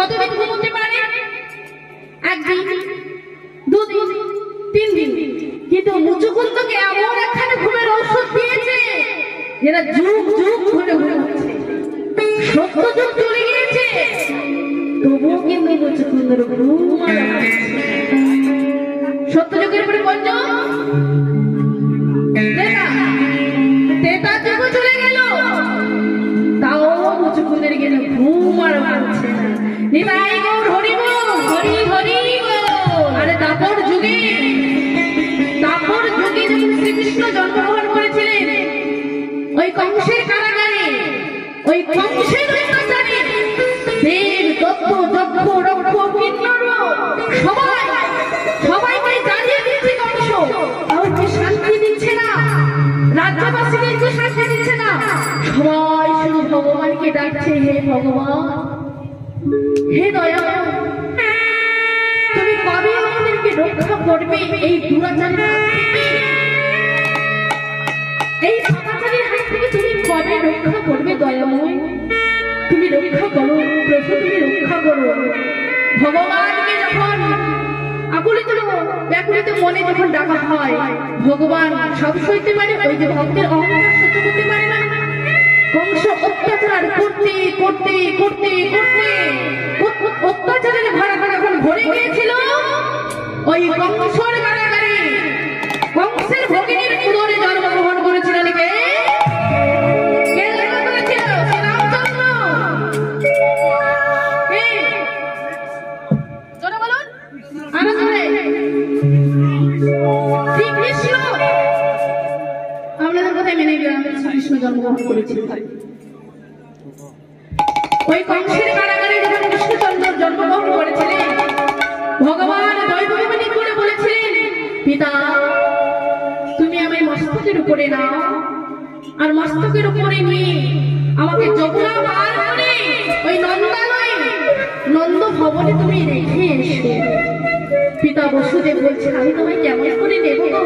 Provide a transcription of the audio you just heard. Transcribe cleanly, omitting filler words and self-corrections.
কতদিন ঘুমোতে পারে? একদিন, দুদিন, 3 দিন। কিন্তু মুচুকুন্দকে এমন একখানে ঘুমের ঔষধ দিয়েছে যেটা যুগ যুগ ধরে ঘুমাচ্ছে। 70 যুগ চলে গিয়েছে, তবুও কিন্তু মুচুকুন্দর ঘুম আর আসছে না। 70 যুগের পরে পঞ্চ তেতা যুগ চলে গেল, তাও মুচুকুন্দের গেলে ঘুম আর আসছে না। নিতাই গৌর হরি বল, হরি হরি বল। আরে দাপর যুগে যখন শ্রীকৃষ্ণ জন্মগ্রহণ করেছিলেন, ওই কংসের কারাগারে, ওই কংসের অত্যাচারে দেব, দত্ত, যক্ষ, রক্ষ, কিন্নর সবাইকে জ্বালিয়ে দিচ্ছে কংস। কাউকে শান্তি দিচ্ছে না, রাজ্যবাসীদেরকে শান্তি দিচ্ছে না। সবাই শুধু ভগবানকে ডাকছে, হে ভগবান, হে দয়া, তুমি কবে আমাদেরকে রক্ষা করবে এই দুরাচারের হাত থেকে? এই পাপাচারের হাত থেকে তুমি কবে রক্ষা করবে দয়াময়? তুমি রক্ষা করো প্রভু, তুমি রক্ষা করো। ভগবানকে যখন আকুলিত ব্যাকুলিত মনে যখন ডাকা হয়, ভগবান সব সইতে পারে, ওই যে ভক্তের অহংকার সহ্য করতে পারে না। কংস অত্যাচার করতে করতে করতে করতে অত্যাচারের ভাড়া যখন ভরে গিয়েছিল, ওই কংসের কারাগারে কংসের ভগিনীর উদরে জন্মগ্রহণ করেছিলেন কে? শ্রীকৃষ্ণ। আপনাদের কথাই মেনে গেলাম, শ্রীকৃষ্ণ জন্মগ্রহণ করেছিলেন। ওই কংসের কারাগারে যখন কৃষ্ণচন্দ্র জন্মগ্রহণ করেছিলেন, ভগবান দৈবকী করে বলেছিলেন, পিতা তুমি আমার মস্তকের উপরে নাও, আর মস্তকের উপরে নিয়ে আমাকে যমুনা পার করে ওই নন্দালয়ে নন্দ ভবনে তুমি রেখে এসো। পিতা বসুদেব বলছে, আমি তোমায় কেমন করে নেব গো?